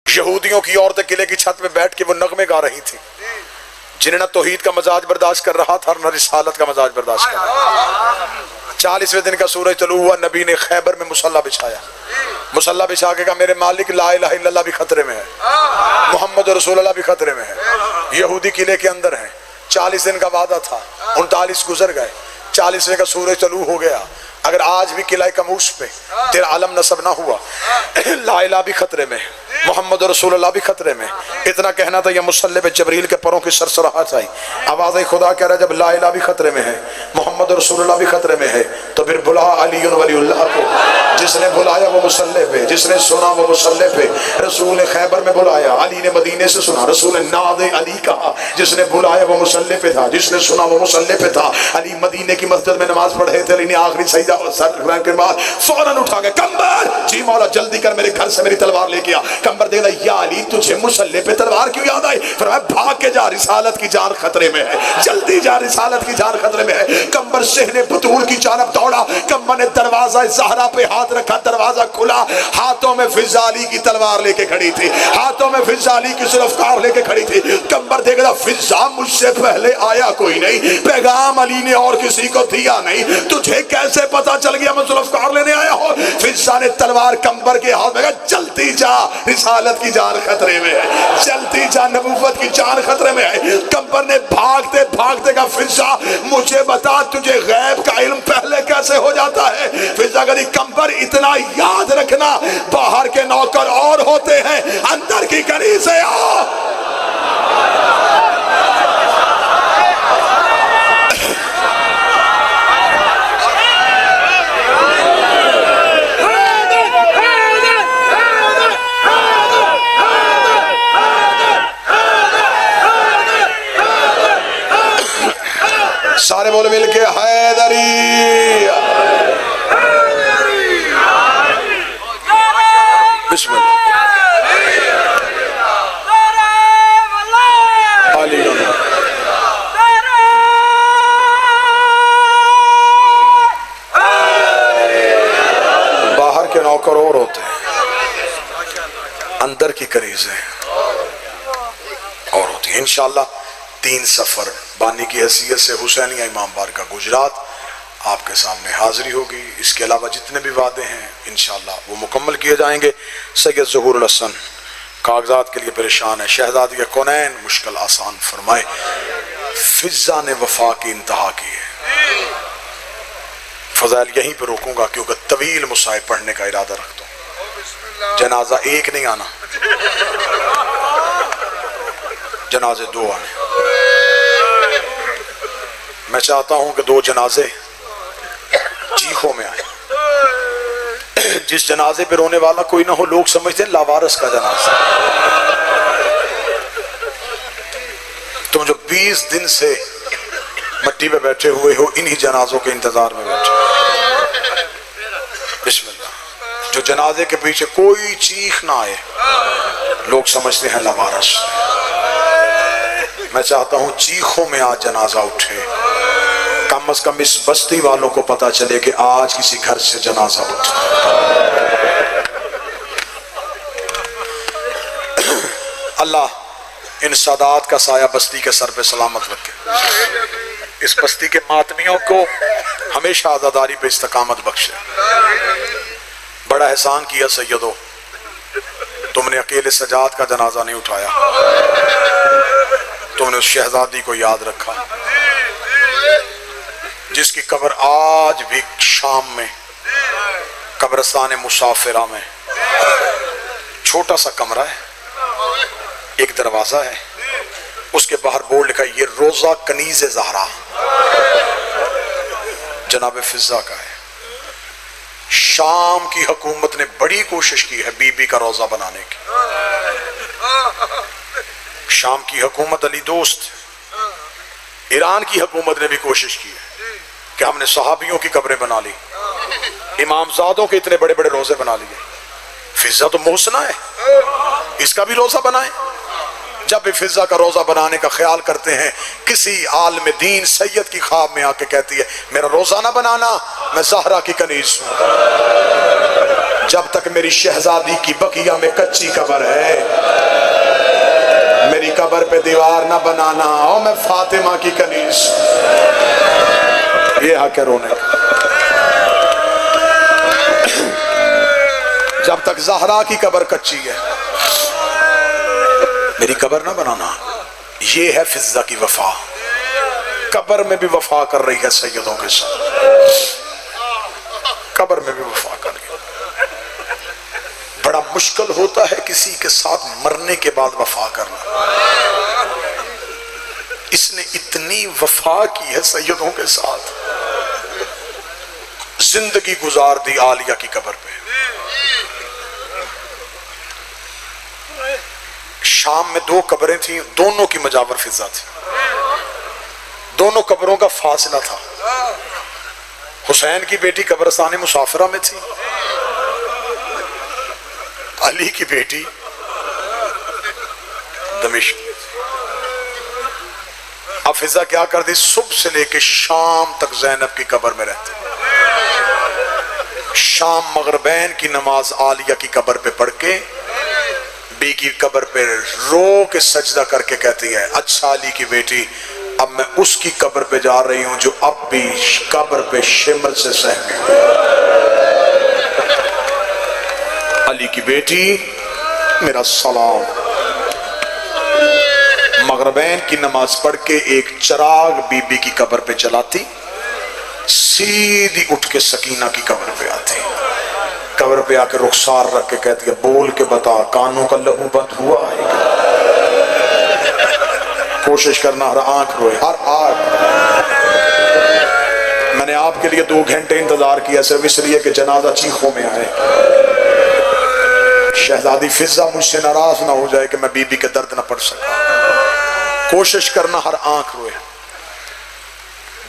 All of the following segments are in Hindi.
यहूदियों की औरतें किले की छत में बैठ के वो नगमे गा रही थी, जिन्हें न तौहीद का मजाज बर्दाश्त कर रहा था न रिसालत का मजाज बर्दाश्त कर रहा था। 40वें दिन का सूरज तलू हुआ, नबी ने खैबर में मुसल्ला बिछाया। मुसल्ला बिछा के कहा, मेरे मालिक ला इलाहा इल्लल्लाह भी खतरे में है, मोहम्मद रसूलुल्लाह भी खतरे में है। यहूदी किले के अंदर है। 40 दिन का वादा था, 39 गुजर गए, 40वें का सूरज तलू हो गया। अगर आज भी किला कमूस पे तेरा आलम नसब ना हुआ, ला इलाहा भी खतरे में, मोहम्मद रसूलुल्लाह भी खतरे में। इतना कहना था, यह मुसल्ले पे जबरील के परों की सरसराहट आई। आवाज़ आई, खुदा कह रहा है जब ला इलाहा भी खतरे में है, मोहम्मद रसूलुल्लाह भी खतरे में है, तो फिर बुला अली वलीउल्लाह को। जिसने बुलाया वो मुसल्ले पे, जिसने सुना वो मुसल्ले पे। रसूल ने खैबर में बुलाया, अली ने मदीने से सुना। रसूल ने नाद अली कहा, जिसने बुलाया वो मुसल्ले पे था, जिसने सुना वो मुसल्ले पे था। अली मदीने की मस्जिद में नमाज पढ़ रहे थे। अली ने आखिरी सजदा के बाद फौरन उठा के, कंबर जी मौला जल्दी कर, मेरे घर से मेरी तलवार लेके आ। कंबर देख रहा, या अली तुझे मुसल्ले पे तलवार क्यों याद आई? फरमाया भाग के जा, रिसालत की जान खतरे में है, जल्दी जा, रिसालत की जान खतरे में है। कंबर सहने बतूल की जानब दौड़ा। कंबर ने दरवाजा ज़हरा पे हाथ रखा, दरवाजा खुला। हाथों में फिजा अली की तलवार लेके खड़ी थी, हाथों में फिजा अली की जुल्फ़कार लेके खड़ी थी। कंबर देख रहा, फिजा मुझसे पहले आया कोई नहीं, पैगाम अली ने और किसी को दिया नहीं, तुझे कैसे पता चल गया मैं जुल्फ़कार लेने आया हूं? फिजा ने तलवार कंबर के हाथ में, जल्दी जा, रिसालत की जान खतरे में है, जल्दी जा, नबूवत की जान खतरे में है। कंबर ने भागते भागते कहा, फिजा मुझे बता तुझे गैब का इल्म पहले कैसे हो जाता है? फिजा कही, कंबर इतना याद रखना, बाहर के नौकर और होते हैं, अंदर की कड़ी से आ। सारे बोले मिलके हैदरी। बिस्मिल्लाह। बाहर के नौकर और होते हैं, अंदर की कनीज़ें और होती हैं। इंशाअल्लाह 3 सफर बानी की हैसियत से हुसैनिया इमाम बारगाह गुजरात आपके सामने हाजिरी होगी। इसके अलावा जितने भी वादे हैं इंशाअल्लाह वो मुकम्मल किए जाएंगे। सैयद ज़हूरुल हसन कागजात के लिए परेशान है, शहजादी कौनैन मुश्किल आसान फरमाए। फिजा ने वफा की इंतहा की है। फजाइल यहीं पर रोकूंगा क्योंकि तवील मुसाहिब पढ़ने का इरादा रखता हूँ। जनाजा एक नहीं आना, जनाजे 2 आने। मैं चाहता हूं कि 2 जनाजे चीखों में आए। जिस जनाजे पे रोने वाला कोई ना हो, लोग समझते हैं लावारिस का जनाजा। तुम जो 20 दिन से मट्टी पे बैठे हुए हो, इन्हीं जनाजों के इंतजार में बैठे। बिस्मिल्लाह। जो जनाजे के पीछे कोई चीख ना आए, लोग समझते हैं लावारिस। मैं चाहता हूं चीखों में आज जनाजा उठे, कम से कम इस बस्ती वालों को पता चले कि आज किसी घर से जनाजा उठा। अल्लाह इन सादात का साया बस्ती के सर पे सलामत रखे। इस बस्ती के मातमियों को हमेशा आज़ादारी पे इस्तकामत बख्शे। बड़ा एहसान किया सैयदो, तुमने अकेले सजाद का जनाजा नहीं उठाया, तुमने उस शहजादी को याद रखा जिसकी कब्र आज भी शाम में कब्रिस्तान मुसाफिरा में छोटा सा कमरा है, एक दरवाजा है, उसके बाहर बोर्ड लिखा है ये रोजा कनीज़े ज़हरा जनाब फिजा का है। शाम की हुकूमत ने बड़ी कोशिश की है बीबी का रोजा बनाने की। शाम की हुकूमत अली दोस्त, ईरान की हुकूमत ने भी कोशिश की है कि हमने सहाबियों की कब्रें बना ली, इमामजादों के इतने बड़े बड़े रोजे बना लिए। फिजा तो मोहसना है, इसका भी रोजा बनाए। जब भी फिजा का रोजा बनाने का ख्याल करते हैं, किसी आलम दीन सैयद की ख्वाब में आके कहती है मेरा रोजा ना बनाना, मैं ज़हरा की कनीज़ हूं। जब तक मेरी शहजादी की बकिया में कच्ची कब्र है, मेरी कब्र पे दीवार ना बनाना। ओ मैं फातिमा की कनीज, ये हक है रोने का। जब तक ज़हरा की कब्र कच्ची है, मेरी कब्र ना बनाना। ये है फिजा की वफा। कब्र में भी वफा कर रही है सैयदों के साथ, कब्र में भी वफा कर रही है। बड़ा मुश्किल होता है किसी के साथ मरने के बाद वफा करना। इसने इतनी वफा की है सैयदों के साथ, जिंदगी गुजार दी आलिया की कब्र पे। शाम में 2 कब्रें थी, दोनों की मजावर फिजा थी, दोनों कब्रों का फासला था। हुसैन की बेटी कब्रस्तान मुसाफिरा में थी, अली की बेटी दमिश्क में थी। अब फिजा क्या कर दी, सुबह से लेके शाम तक जैनब की कब्र में रहती। शाम मगरिबैन की नमाज आलिया की कब्र पे पढ़ के बी की कब्र पे रो के सजदा करके कहती है, अच्छा अली की बेटी, अब मैं उसकी कब्र पे जा रही हूं जो अब भी कब्र पे शिमर से सहमी। अली की बेटी मेरा सलाम। मगरिबैन की नमाज पढ़ के एक चिराग बीबी की कब्र पे जलाती, सीधी उठ के सकीना की कब्र पे आती, कब्र पे आके रुखसार रख के कहती है, बोल के बता कानों का लहू बंद हुआ है? कोशिश करना हर आंख रोए, हर आंख। मैंने आपके लिए 2 घंटे इंतजार किया सिर्फ इसलिए कि जनाजा चीखों में आए। शहजादी फिजा मुझसे नाराज ना हो जाए कि मैं बीबी के दर्द ना पढ़ सका। कोशिश करना हर आंख रोए।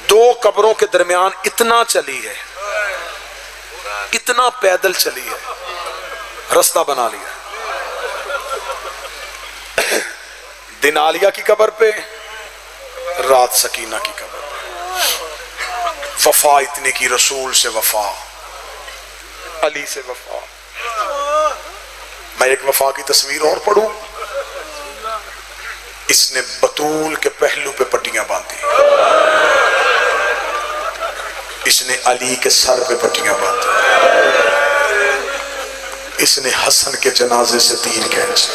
2 कब्रों के दरमियान इतना चली है, इतना पैदल चली है, रास्ता बना लिया। दिन आलिया की कब्र पे, रात सकीना की कब्र पे। वफा इतनी की, रसूल से वफा, अली से वफा। मैं एक वफा की तस्वीर और पढ़ूं। इसने बतूल के पहलू पे पट्टियां बांधी, इसने अली के सर पे पट्टियां बांधी, इसने हसन के जनाजे से तीर खींचे।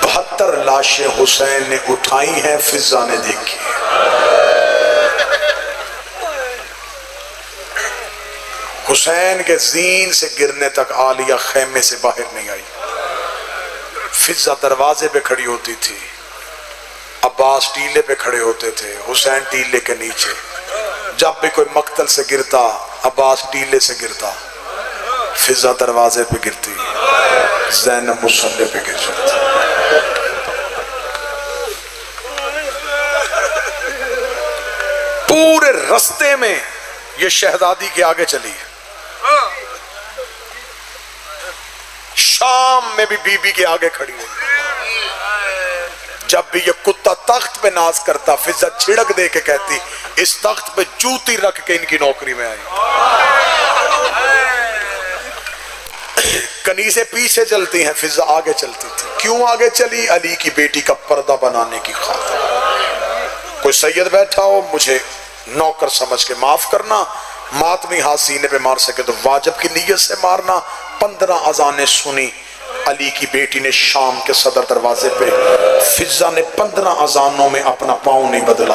72 लाशें हुसैन ने उठाई हैं, फिजा ने देखी। हुसैन के जीन से गिरने तक आलिया खेमे से बाहर नहीं आई। फिजा दरवाजे पे खड़ी होती थी, अब्बास टीले पे खड़े होते थे, हुसैन टीले के नीचे। जब भी कोई मक्तल से गिरता, अब्बास टीले से गिरता, फिजा दरवाजे पे गिरती, ज़ैनब मुसल्ले पे गिर जाती। पूरे रास्ते में ये शहजादी के आगे चली। शाम में भी बीबी के आगे खड़ी रही। जब भी ये कुत्ता तख्त पे नाज करता, फिजा छिड़क दे के कहती, इस तख्त पे जूती रख के इनकी नौकरी में आई। कनीज़ें पीछे चलती हैं, फिजा आगे चलती थी। क्यों आगे चली? अली की बेटी का पर्दा बनाने की खातिर। कोई सैयद बैठा हो, मुझे नौकर समझ के माफ करना, मातमी हाथ सीने पे मार सके तो वाजिब की नीयत से मारना। 15 अजानें सुनी अली की बेटी ने शाम के सदर दरवाजे पे। फिजा ने 15 अजानों में अपना पाँव नहीं बदला।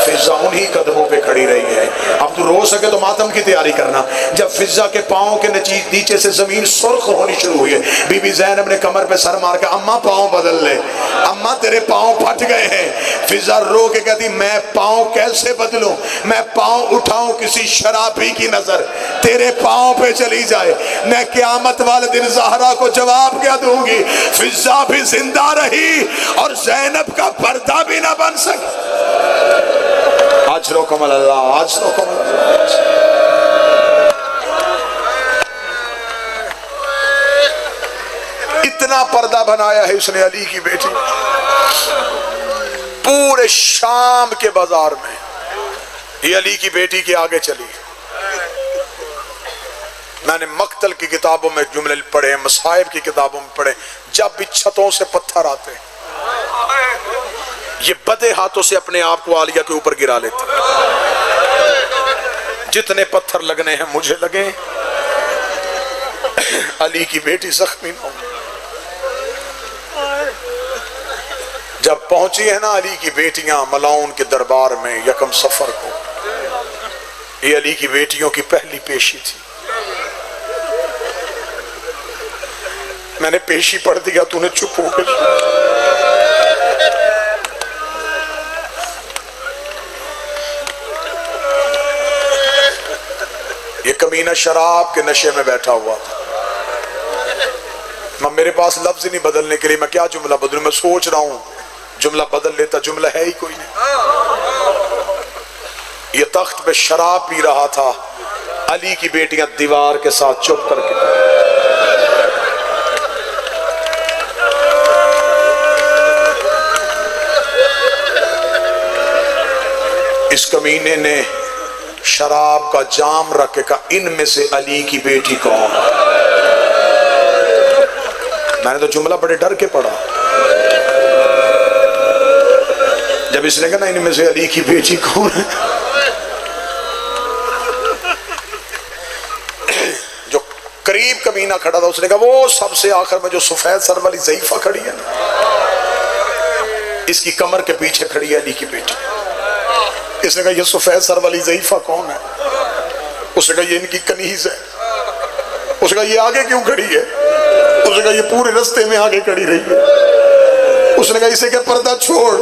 फिजा उन्हीं कदमों पे खड़ी रही है। अब तू रो सके तो मातम की तैयारी करना। जब फिजा के पाँव के नीचे से जमीन सुर्ख होनी शुरू हुई है, बीबी ज़ैनब ने कमर पे सर मार के, अम्मा पाँव बदल ले, अम्मा तेरे पाँव फट गए हैं। फिजा रो के कहती, मैं पाँव कैसे बदलूं? मैं पाँव उठाऊं किसी शराबी की नजर तेरे पाँव पे चली जाए, मैं क़यामत वाले दिन ज़हरा को जवाब क्या दूंगी? फिजा भी जिंदा रही और ज़ैनब का पर्दा भी ना बन सके। अजरुकुम अल्लाह, अजरुकुम अल्लाह। इतना पर्दा बनाया है उसने अली की बेटी। पूरे शाम के बाजार में ये अली की बेटी के आगे चली। मैंने मक्तल की किताबों में जुमले पढ़े, मसाइब की किताबों में पढ़े, जब भी छतों से पत्थर आते ये बदे हाथों से अपने आप को आलिया के ऊपर गिरा लेते। जितने पत्थर लगने हैं मुझे लगे, अली की बेटी जख्मी न हो। जब पहुंची है ना अली की बेटियां मलाउन के दरबार में यकम सफर को, ये अली की बेटियों की पहली पेशी थी। मैंने पेशी पढ़ दिया, तूने चुप हो गई। ये कमीना शराब के नशे में बैठा हुआ था। मेरे पास लफ्ज नहीं बदलने के लिए, मैं क्या जुमला बदलूं। मैं सोच रहा हूं जुमला बदल लेता, जुमला है ही कोई नहीं। ये तख्त पे शराब पी रहा था, अली की बेटियां दीवार के साथ चुप करके। इस कमीने ने शराब का जाम रख के कहा, इनमें से अली की बेटी कौन? मैंने तो जुमला बड़े डर के पढ़ा। जब इसने कहा ना इनमें से अली की बेटी कौन है, जो करीब कमीना खड़ा था उसने कहा वो सबसे आखिर में जो सफेद सर वाली ज़ईफा खड़ी है ना, इसकी कमर के पीछे खड़ी है अली की बेटी। इसने कहा ये सफेद सर वाली ज़ईफा कौन है? उसने कहा ये इनकी कनीज है। उसने कहा ये आगे क्यों खड़ी है? उसने कहा ये पूरे रास्ते में आगे खड़ी रही है। उसने कहा इसे क्या पर्दा छोड़।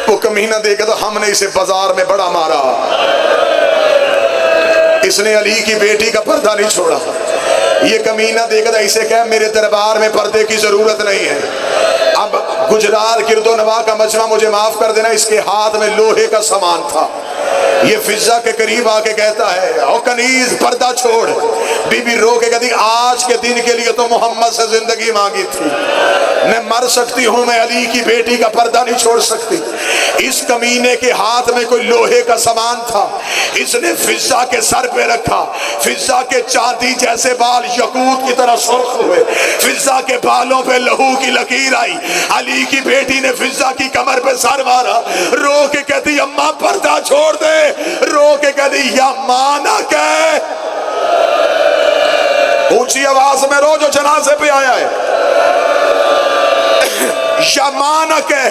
वो कमीना देखा तो हमने इसे बाजार में बड़ा मारा, इसने अली की बेटी का पर्दा नहीं छोड़ा। ये कमीना देखा था, इसे क्या मेरे दरबार में पर्दे की जरूरत नहीं है। अब गुजरात किरदो नवा का मजमा मुझे माफ कर देना, इसके हाथ में लोहे का सामान था। ये फिजा के करीब आके कहता है ओ कनीज पर्दा छोड़। बीबी रो के कहती आज के दिन के लिए तो मोहम्मद से जिंदगी मांगी थी, मैं मर सकती हूँ, मैं अली की बेटी का पर्दा नहीं छोड़ सकती। इस कमीने के हाथ में कोई लोहे का सामान था, इसने फिजा के सर पे रखा। फिजा के चांदी जैसे बाल यकूत की तरह सुर्ख हुए, फिजा के बालों पे लहू की लकीर आई। अली की बेटी ने फिजा की कमर पे सर मारा, रो के कहती अम्मा पर्दा छोड़ दे। रो के कहती या माना कह, ऊंची आवाज में रो जो जनाजे पे आया है, या माना कह,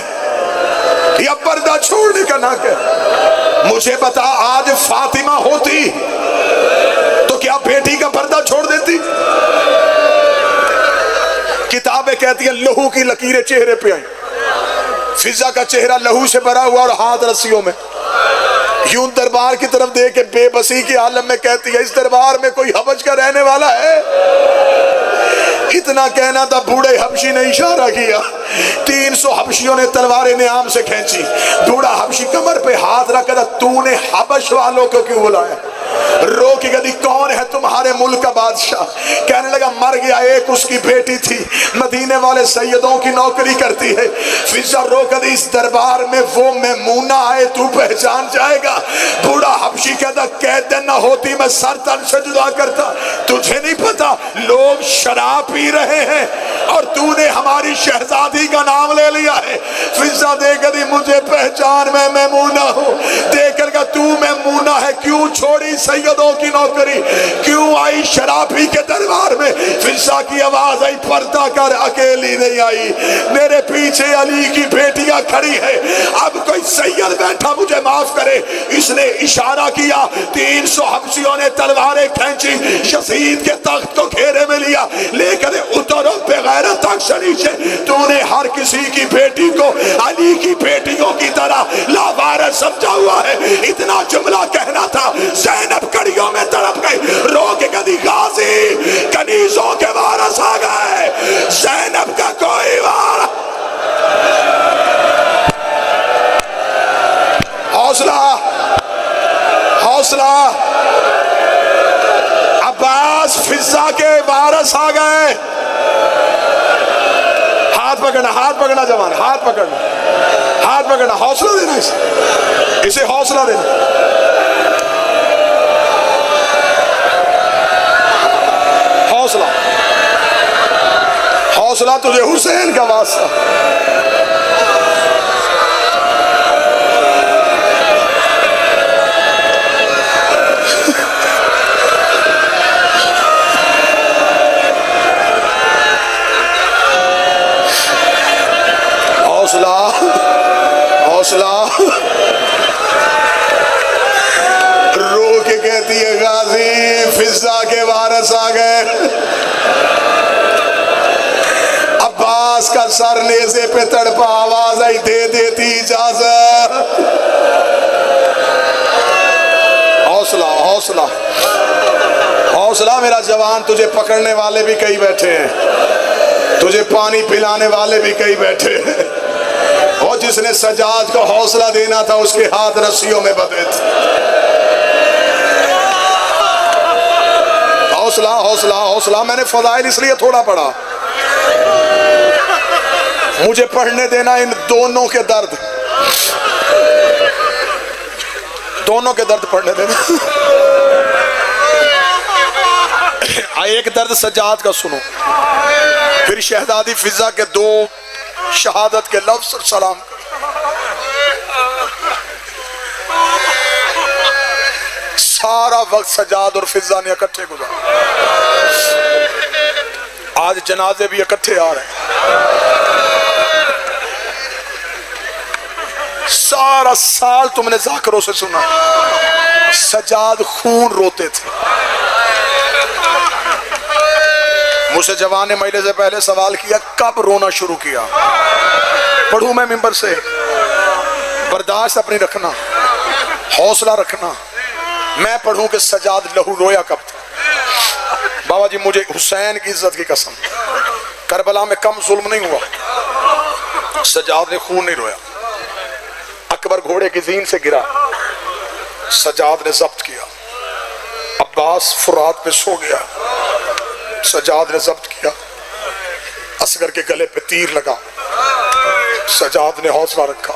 या पर्दा छोड़ने का ना कह। मुझे बता आज फातिमा होती तो क्या बेटी का पर्दा छोड़ देती? किताबें कहती है लहू की लकीरें चेहरे पे आई। फिजा का चेहरा लहू से भरा हुआ और हाथ रस्सियों में। यूं दरबार की तरफ देख के बेबसी के आलम में कहती है इस दरबार में कोई हबश का रहने वाला है? इतना कहना था, बूढ़े हबशी ने इशारा किया। 300 हबशियों ने तलवारें नियाम से खींची। बूढ़ा हबशी कमर पे हाथ रखा, तूने हबश वालों को क्यों बुलाया? रो के कहती कौन है तुम्हारे मुल्क का बादशाह? कहने लगा मर गया, एक उसकी बेटी थी, मदीने वाले सैयदों की नौकरी करती है। फिजा रो कर इस दरबार में वो मैमूना आए, तू पहचान जाएगा। बूढ़ा हबशी कहता कहते न होती मैं सर तन से जुदा करता। तुझे नहीं पता लोग शराब पी रहे हैं और तूने हमारी शहजादी का नाम ले लिया है। फिजा देकर मुझे पहचान, मैं मैमूना हूँ। देकर का तू मैमूना है, क्यों छोड़ी सैयदों की नौकरी, क्यों आई शराबी के दरबार में? फिजा की आवाज आई पर्दा कर, अकेली नहीं आई, मेरे पीछे अली की बेटियां खड़ी है। अब कोई सैयद बैठा मुझे माफ करे। इसने इशारा किया, 300 हबशियों ने तलवारें खींची, यजीद के तख्त को घेरे में लिया, लेकर उतरो बेगैरत अक्षरी से। तूने हर किसी की बेटी को अली की बेटियों की तरह लावारिस समझा हुआ है। इतना जुमला कहना था, ज़ैनब कड़ियों में तड़प गई, रो के कदी गाजी कनीजों के वारस आ गए। ज़ैनब का कोई वार हौसला हौसला। अब्बास फिजा के वारस आ गए। हाथ पकड़ना, हाथ पकड़ना जवान, हाथ पकड़ना, हाथ पकड़ना, हौसला देना, इसे हौसला देना। हौसला तुझे हुसैन का वास्ता। हौसला हौसला। रो के कहती है गाजी फिजा के वारिस आ गए। अब्बास का सर नेज़े पे तड़पा, आवाज आई दे देती इजाजत। हौसला हौसला हौसला मेरा जवान। तुझे पकड़ने वाले भी कई बैठे हैं, तुझे पानी पिलाने वाले भी कई बैठे हैं। और जिसने सजाद को हौसला देना था उसके हाथ रस्सियों में बंधे थे। हौसला हौसला हौसला। मैंने फज़ाइल इसलिए थोड़ा पढ़ा, मुझे पढ़ने देना इन दोनों के दर्द, दोनों के दर्द पढ़ने देना। एक दर्द सजाद का सुनो, फिर शहजादी फिजा के दो शहादत के लफ्ज़ और सलाम। सारा वक्त सजाद और फिजा ने इकट्ठे गुजारा। आज जनाजे भी इकट्ठे आ रहे हैं। सारा साल तुमने जाकरों से सुना सजाद खून रोते थे। मुझसे जवान ने महीने से पहले सवाल किया कब रोना शुरू किया। पढ़ूं मैं मिंबर से, बर्दाश्त अपनी रखना, हौसला रखना। मैं पढ़ूं कि सजाद लहू रोया कब था। बाबा जी मुझे हुसैन की इज्जत की कसम, करबला में कम जुल्म नहीं हुआ, सजाद ने खून नहीं रोया। अकबर घोड़े की जीन से गिरा, सजाद ने जब्त किया। अब्बास फुरात पे सो गया, सजाद ने जब्त किया। असगर के गले पे तीर लगा, सजाद ने हौसला रखा।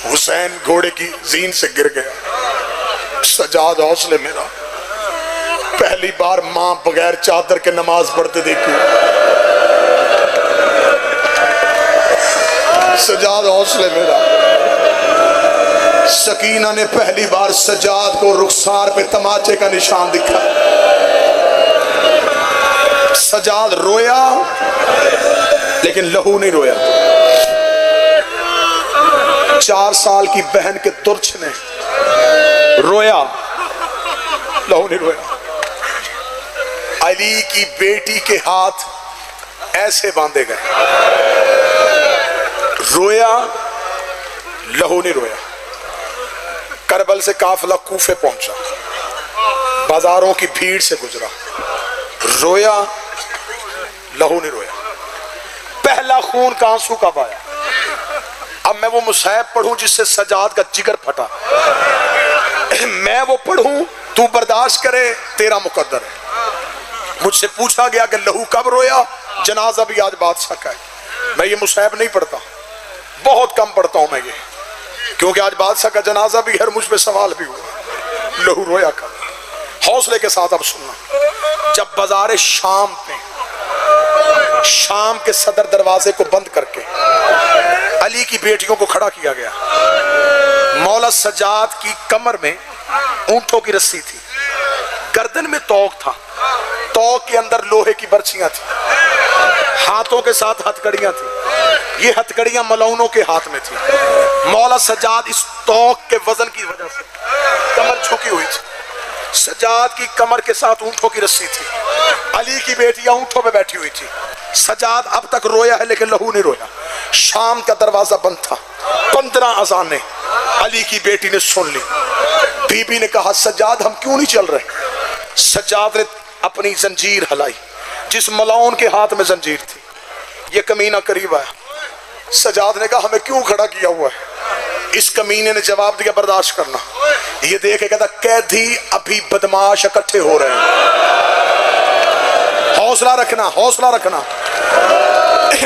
हुसैन घोड़े की जीन से गिर गया, सजाद हौसले मेरा। पहली बार मां बगैर चादर के नमाज पढ़ते देखी, सजाद हौसले मेरा। सकीना ने पहली बार सजाद को रुखसार पे तमाचे का निशान दिखा। सजाद रोया लेकिन लहू नहीं रोया। 4 साल की बहन के तुर्च ने रोया, लहू नहीं रोया। अली की बेटी के हाथ ऐसे बांधे गए, रोया, लहू नहीं रोया। करबल से काफिला कूफे पहुंचा, बाजारों की भीड़ से गुजरा, रोया, लहू नहीं रोया। पहला खून का आंसू कब आया? अब मैं वो मुसाहिब पढ़ूं जिससे सजाद का जिगर फटा, मैं वो पढ़ूं, तू बर्दाश्त करे, तेरा मुकद्दर है। मुझसे पूछा गया कि लहू कब रोया, जनाजा भी आज बादशाह का है। मैं ये मुसाहिब नहीं पढ़ता, बहुत कम पढ़ता हूं मैं ये, क्योंकि आज बादशाह का जनाजा भी है, मुझ पे सवाल भी हुआ लहू रोया कब। हौसले के साथ अब सुनना। जब बाजारे शाम पे, शाम के सदर दरवाजे को बंद करके अली की बेटियों को खड़ा किया गया, मौला सजाद की कमर में ऊंटों की रस्सी थी, गर्दन में तौक था, तौक के अंदर लोहे की बर्छियां थी, हाथों के साथ हथकड़ियां थी। ये हथकड़ियां मलौनों के हाथ में थी। मौला सजाद इस तौक के वजन की वजह से कमर झुकी हुई थी। सजाद की कमर के साथ ऊंटों की रस्सी थी, अली की बेटियां ऊंटों पे बैठी हुई थी। सजाद अब तक रोया है लेकिन लहू नहीं रोया। शाम का दरवाजा बंद था, 15 अज़ानें अली की बेटी ने सुन ली। बीबी ने कहा सजाद हम क्यों नहीं चल रहे? सजाद ने अपनी जंजीर हिलाई, जिस मलाउन के हाथ में जंजीर थी। ये कमीना करीब आया, सजाद ने कहा हमें क्यों खड़ा किया हुआ है? इस कमीने ने जवाब दिया बर्दाश्त करना। ये देख के कहता कैदी अभी बदमाश इकट्ठे हो रहे हैं, हौसला रखना, हौसला रखना।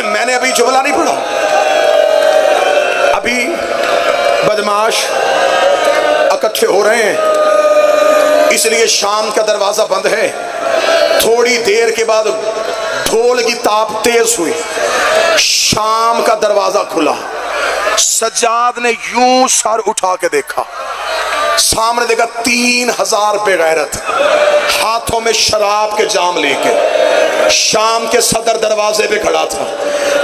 मैंने अभी जुमला नहीं पढ़ा, अभी बदमाश इकट्ठे हो रहे हैं, इसलिए शाम का दरवाजा बंद है। थोड़ी देर के बाद ढोल की ताप तेज हुई, शाम का दरवाजा खुला। सज्जाद ने यूं सर उठा के देखा, सामने देखा 3000 बेगैरत हाथों में शराब के जाम लेके शाम के सदर दरवाजे पे खड़ा था।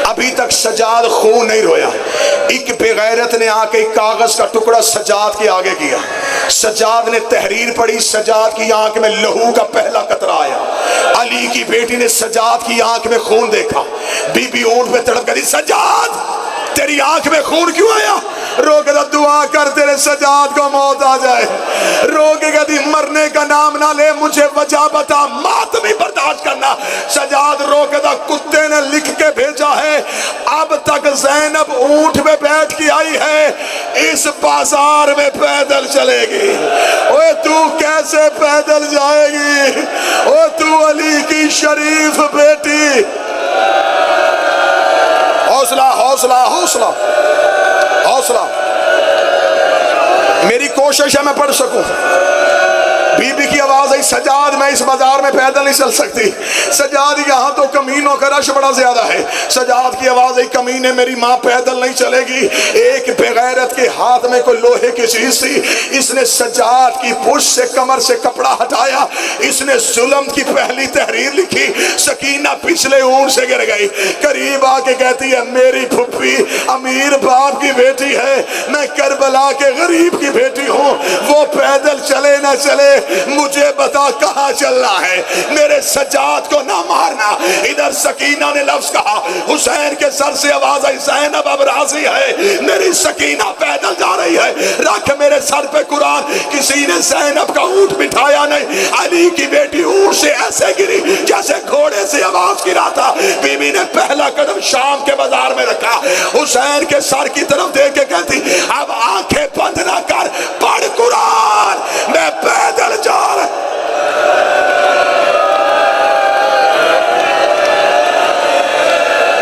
अभी तक सज्जाद खून नहीं रोया। एक बेगैरत ने आके एक कागज का टुकड़ा सज्जाद के आगे किया। सज्जाद ने तहरीर पढ़ी। सज्जाद की आंख में लहू का पहला कतरा आया। अली की बेटी ने सज्जाद की आंख में खून देखा। बीबी ऊंट पे तड़प गई, सज्जाद तेरी आंख में खून क्यों आया? रो के दुआ कर तेरे सज्जाद को मौत आ जाए। रो के कहती मरने का नाम ना ले, मुझे वजह बता, मात नहीं बर्दाश्त करना। सज्जाद रो के कुत्ते ने लिख के भेजा है, अब तक ज़ैनब ऊंट पे बैठ के आई है, इस बाजार में पैदल चलेगी। ओए तू कैसे पैदल जाएगी? ओ तू अली की शरीफ बेटी। हौसला हौसला हौसला हौसला। मेरी कोशिश है मैं पढ़ सकूं। बीबी की आवाज आई, सज्जाद मैं इस बाजार में पैदल नहीं चल सकती। सज्जाद यहाँ तो कमीनों का रश बड़ा ज्यादा है। सज्जाद की आवाज आई, कमीने मेरी माँ पैदल नहीं चलेगी। एक बेगैरत के हाथ में कोई लोहे की चीज थी, इसने सज्जाद की पुश से कमर से कपड़ा हटाया, इसने जुल्म की पहली तहरीर लिखी। सकीना पिछले ऊंट से गिर गई। करीब आके कहती है मेरी फुप्पी अमीर बाप की बेटी है, मैं करबला के गरीब की बेटी हूँ। वो पैदल चले न चले, मुझे बता कहाँ चलना है। मेरे सज्जाद को ना मारना। इधर सकीना ने लफ्ज कहा, हुसैन के सर से आवाज आई, ज़ैनब अब राजी है, मेरी सकीना पैदल जा रही है, रख मेरे सर पे कुरान। किसी ने ज़ैनब का ऊंट बिठाया नहीं। अली की बेटी ऊंट से ऐसे गिरी जैसे घोड़े से आवाज गिरा था। बीबी ने पहला कदम शाम के बाजार में रखा। हुसैन के सर की तरफ देख के कहती, अब आंखें बंद ना कर, पढ़ कुरान, मैं पैदल जा रहा।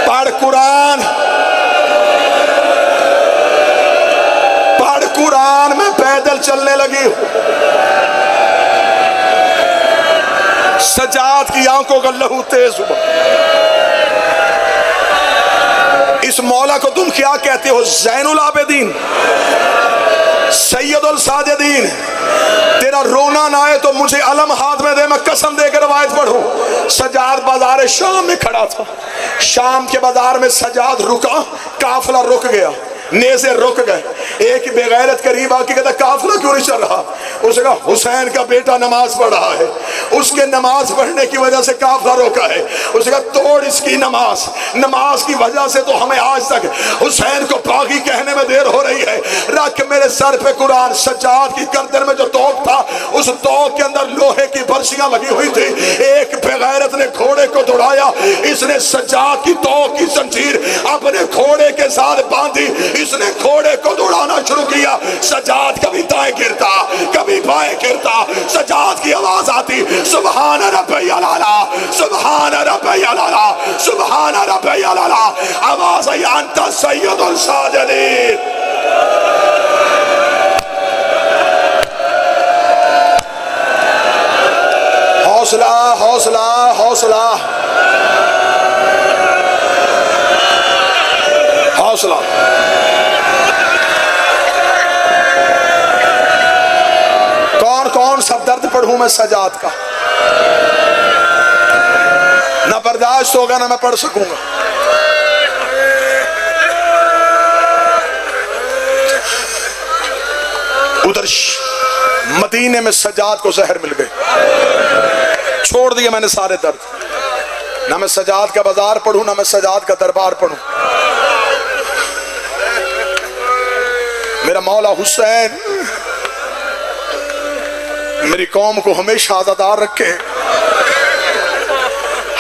पढ़ कुरान, पढ़ कुरान, मैं पैदल चलने लगी। सज्जाद की आंखों का लहू तेज हुआ। इस मौला को तुम क्या कहते हो? ज़ैनुल आबिदीन, सैयदुल साजिदीन। तेरा रोना ना आए तो मुझे अलम हाथ में दे, मैं कसम देकर रवायत पढ़ूं। सज्जाद बाजार शाम में खड़ा था। शाम के बाजार में सज्जाद रुका, काफिला रुक गया, नेज़े रुक गए। एक बेगैरत करीब आके कहता काफिला क्यों नहीं चल रहा? उसने कहा हुसैन का बेटा नमाज पढ़ रहा है, उसके नमाज पढ़ने की वजह से काफिला रोका है। उसने कहा तोड़ इसकी नमाज, नमाज की वजह से तो हमें आज तक हुसैन को बागी कहने में देर हो रही है। रख मेरे सर पे कुरान। सज्जाद की गर्दन में जो तोप था, उस तोप के अंदर लोहे की बर्शियां लगी हुई थी। एक बेगैरत ने घोड़े को दौड़ाया, इसने सज्जाद की तोप की जंजीर अपने घोड़े के साथ बांधी, इसने घोड़े को दौड़ाना शुरू किया। सज्जाद कभी दाएं गिरता, कभी बाएं गिरता। सज्जाद की आवाज आती, सुभान रब्बियल आला, सुभान रब्बियल आला, सुभान रब्बियल आला। आवाज आई, अंत सय्यदुल साजिदीन। हौसला हौसला हौसला हौसला। कौन कौन सा दर्द पढ़ूं मैं सज्जाद का? ना बर्दाश्त होगा ना मैं पढ़ सकूंगा। उधर मदीने में सज्जाद को जहर मिल गए। छोड़ दिया मैंने सारे दर्द। ना मैं सज्जाद का बाजार पढ़ूं, ना मैं सज्जाद का दरबार पढ़ूं। मेरा मौला हुसैन मेरी कौम को हमेशा आज़ादार रखे।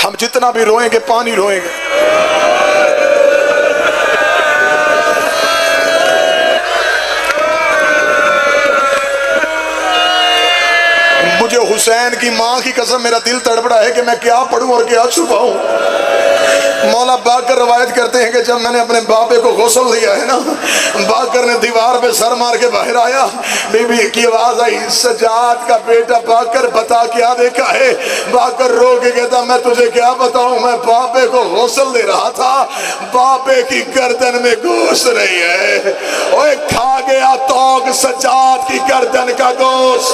हम जितना भी रोएंगे पानी रोएंगे। मुझे हुसैन की माँ की कसम मेरा दिल तड़पड़ा है कि मैं क्या पढ़ूं और क्या छुपाऊं। मौला बाकर रवायत करते हैं कि जब मैंने अपने बापे को गौसल दिया है ना, बाकर ने दीवार पे सर मार के बाहर आया, बीबी की आवाज आई, सजाद का बेटा बाकर बता क्या देखा है। बाकर रो के कहता मैं तुझे क्या बताऊं, मैं बापे को गौसल दे रहा था, बापे की गर्दन में गोश्त नहीं है। ओए खा गया तौक सजाद की गर्दन का गोश्त।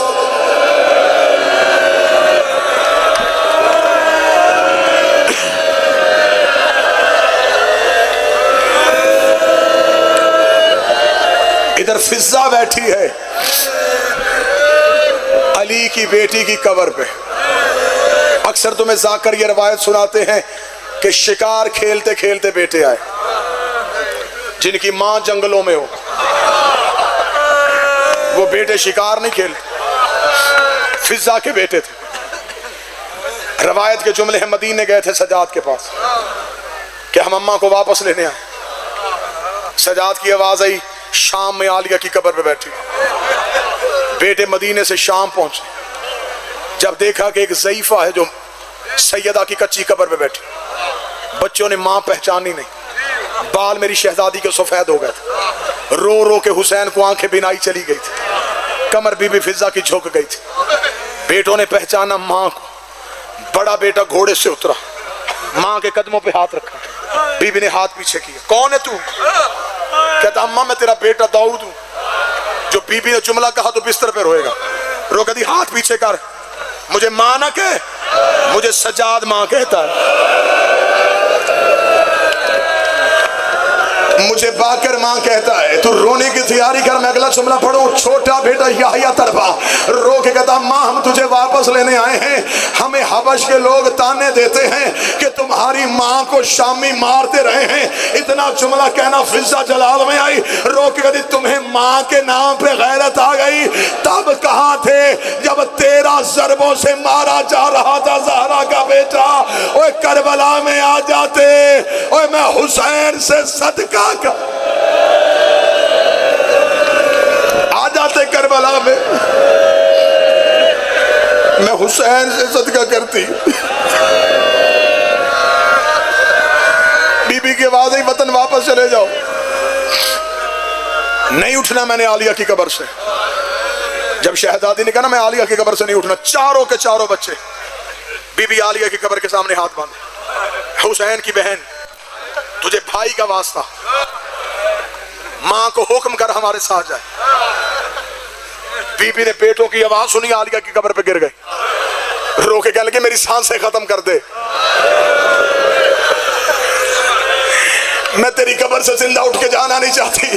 इधर फिजा बैठी है अली की बेटी की कब्र पे। अक्सर तुम्हें जाकर ये रवायत सुनाते हैं कि शिकार खेलते खेलते बेटे आए, जिनकी मां जंगलों में हो, वो बेटे शिकार नहीं खेलते, फिजा के बेटे थे। रवायत के जुमले हैं, मदीने गए थे सजाद के पास कि हम अम्मा को वापस लेने आए। सजाद की आवाज आई, शाम में आलिया की कब्र पे बैठी। बेटे मदीने से शाम पहुंचे, जब देखा कि एक ज़ईफा है जो सैयदा की कच्ची कब्र पे बैठी। बच्चों ने मां पहचानी नहीं, बाल मेरी शहजादी के सफेद हो गए थे। रो रो के हुसैन को आंखें बिनाई चली गई थी, कमर बीबी फिजा की झुक गई थी। बेटों ने पहचाना मां को। बड़ा बेटा घोड़े से उतरा, मां के कदमों पे हाथ रखा, बीबी ने हाथ पीछे किया, कौन है तू? कहता अम्मा मैं तेरा बेटा दाऊद हूं। जो बीबी ने जुमला कहा तो बिस्तर पे रोएगा, रो कहती हाथ पीछे कर, मुझे मां ना कहे, मुझे सजाद मां कहता है, मुझे बाकर मां कहता है। तू रोने की तैयारी कर, मैं अगला जुमला पढ़ूं। छोटा बेटा याहिया तरफा रो के कहता मां हम तुझे वापस लेने आए हैं, हमें हबश के लोग ताने देते हैं कि तुम्हारी मां को शामी मारते रहे हैं। इतना जुमला कहना फिजा जलाल में आई, रो के कहती तुम्हें मां के नाम पे गैरत आ गई, तब कहां थे जब 13 ज़रबों से मारा जा रहा था ज़हरा का बेटा। ओए करबला में आ जाते, ओए मैं हुसैन से सदका आ जाते, करबला में मैं हुसैन से सदका करती। बीबी की आवाज आई वतन वापस चले जाओ। नहीं उठना मैंने आलिया की कब्र से। जब शहजादी ने कहा ना मैं आलिया की कब्र से नहीं उठना, चारों के चारों बच्चे बीबी आलिया की कब्र के सामने हाथ बांधे। हुसैन की बहन तुझे भाई का वास्ता, मां को हुक्म कर हमारे साथ जाए। बीबी ने बेटों की आवाज सुनी, आलिया की कब्र पे गिर गई, रो के कहने लगी मेरी सांसें खत्म कर दे, मैं तेरी कब्र से जिंदा उठ के जाना नहीं चाहती।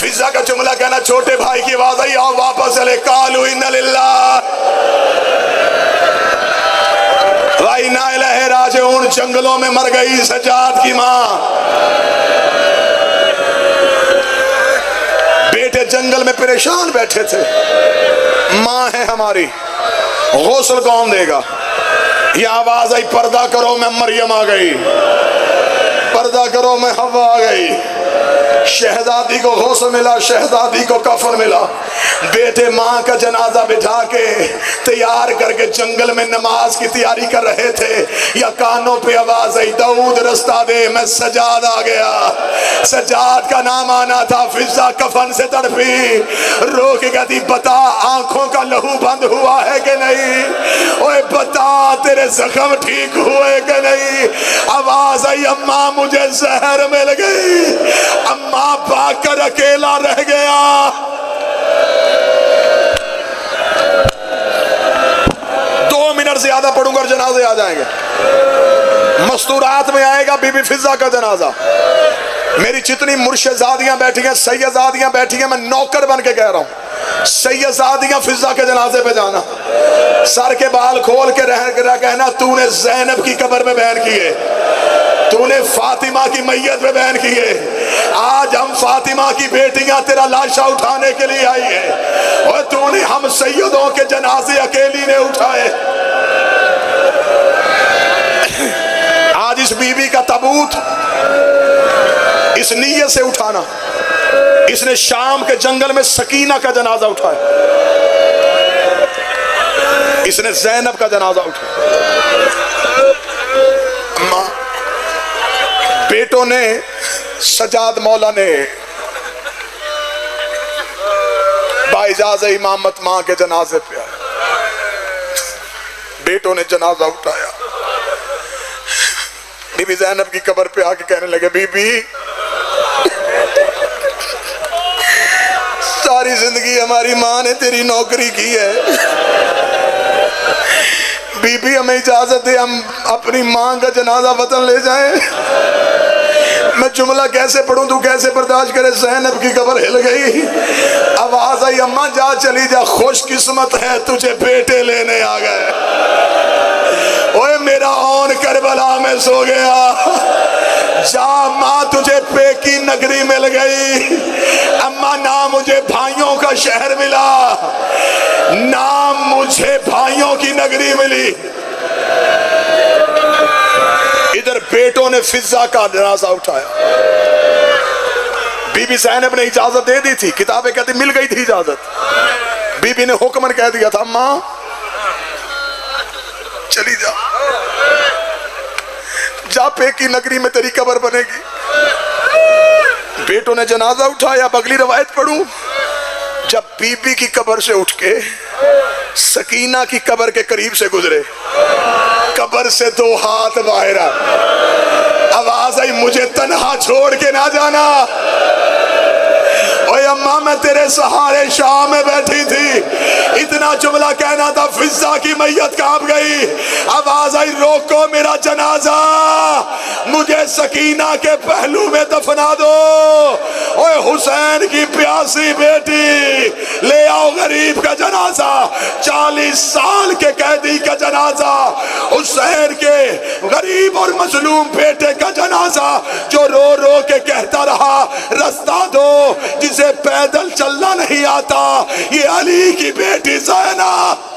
फिजा का जुमला कहना, छोटे भाई की आवाज आई आओ वापस चले। कालू इन्ना लिल्लाह व इन्ना इलैहि राजिऊन। जंगलों में मर गई सजाद की मां। बेटे जंगल में परेशान बैठे थे, मां है हमारी, गौसल कौन देगा? ये आवाज आई पर्दा करो मैं मरियम आ गई, पर्दा करो मैं हवा आ गई। शहजादी को गौसल मिला, शहजादी को कफन मिला। बेटे मां का जनाजा बिठा के तैयार करके जंगल में नमाज की तैयारी कर रहे थे, या कानों पे आवाज आई दाऊद रास्ता दे, मैं सजाद आ गया। सजाद का नाम आना था। फिजा कफन से तड़पी, रो के कहती बता आंखों का लहू बंद हुआ है कि नहीं, ओए बता तेरे जख्म ठीक हुए कि नहीं। आवाज आई अम्मा मुझे जहर मिल गई, अम्मा भागकर अकेला रह गया। ज्यादा पढ़ूंगा और जनाजे आ जाएंगे। मस्तूरात में आएगा बीबी फिजा का जनाजा। मेरी जितनी मुर्शिदादियां बैठी हैं, सैयदादियां बैठी हैं, मैं नौकर बन के कह रहा हूं, सैयदादियां फिजा के जनाजे पे जाना, सर के बाल खोल के रह कहना तूने ज़ैनब की कब्र में बयान किए, तूने फातिमा की मैयत में बयान किए, आज हम फातिमा की बेटियां तेरा लाशा उठाने के लिए आई है और तूने हम सैयदों के जनाजे अकेली ने उठाए। आज इस बीबी का ताबूत इस नीयत से उठाना, इसने शाम के जंगल में सकीना का जनाजा उठाया, इसने ज़ैनब का जनाजा उठाया। बेटों ने सजाद मौला ने बाइजाज़ इमामत मां के जनाजे पे आया, बेटों ने जनाजा उठाया। बीबी ज़ैनब की कब्र पे आके कहने लगे, बीबी सारी जिंदगी हमारी मां ने तेरी नौकरी की है, बीबी हमें इजाजत दे हम अपनी मां का जनाजा वतन ले जाएं। मैं जुमला कैसे पढ़ूं, तू कैसे बर्दाश्त करे। ज़ैनब की कब्र हिल गई, आवाज आई, अम्मा जा चली जा, खुशकिस्मत है तुझे बेटे लेने आ गए। ओए मेरा औन करबला में सो गया, जा माँ तुझे पेकी नगरी मिल गई। अम्मा ना मुझे भाइयों का शहर मिला, ना मुझे भाइयों की नगरी मिली। इधर बेटों ने फिजा का जनाजा उठाया। बीबी ज़ैनब ने इजाजत दे दी थी, किताबें कहती मिल गई थी इजाजत। बीबी ने हुक्मन कह दिया था, अम्मा चली जा, जा पेकी नगरी में तेरी कब्र बनेगी। बेटों ने जनाजा उठाया। अब अगली रवायत पढ़ूं, जब बीबी की कब्र से उठ के सकीना की कब्र के करीब से गुजरे, कब्र से 2 हाथ बाहर आवाज आई, मुझे तन्हा छोड़ के ना जाना। ओए अम्मा मैं तेरे सहारे शाम में बैठी थी, इतना जुमला कहना था, फिजा की मैयत कांप गई। आवाज आई, रोको मेरा जनाजा, मुझे सकीना के पहलू में दफना दो। ओए हुसैन की प्यासी बेटी, ले आओ गरीब का जनाजा, 40 साल के कैदी का जनाजा, हुसैन के गरीब और मजलूम बेटे का जनाजा, जो रो रो के कहता रहा, रास्ता दो, जिसे पैदल चलना नहीं आता, ये अली की बेटी ज़ैनब।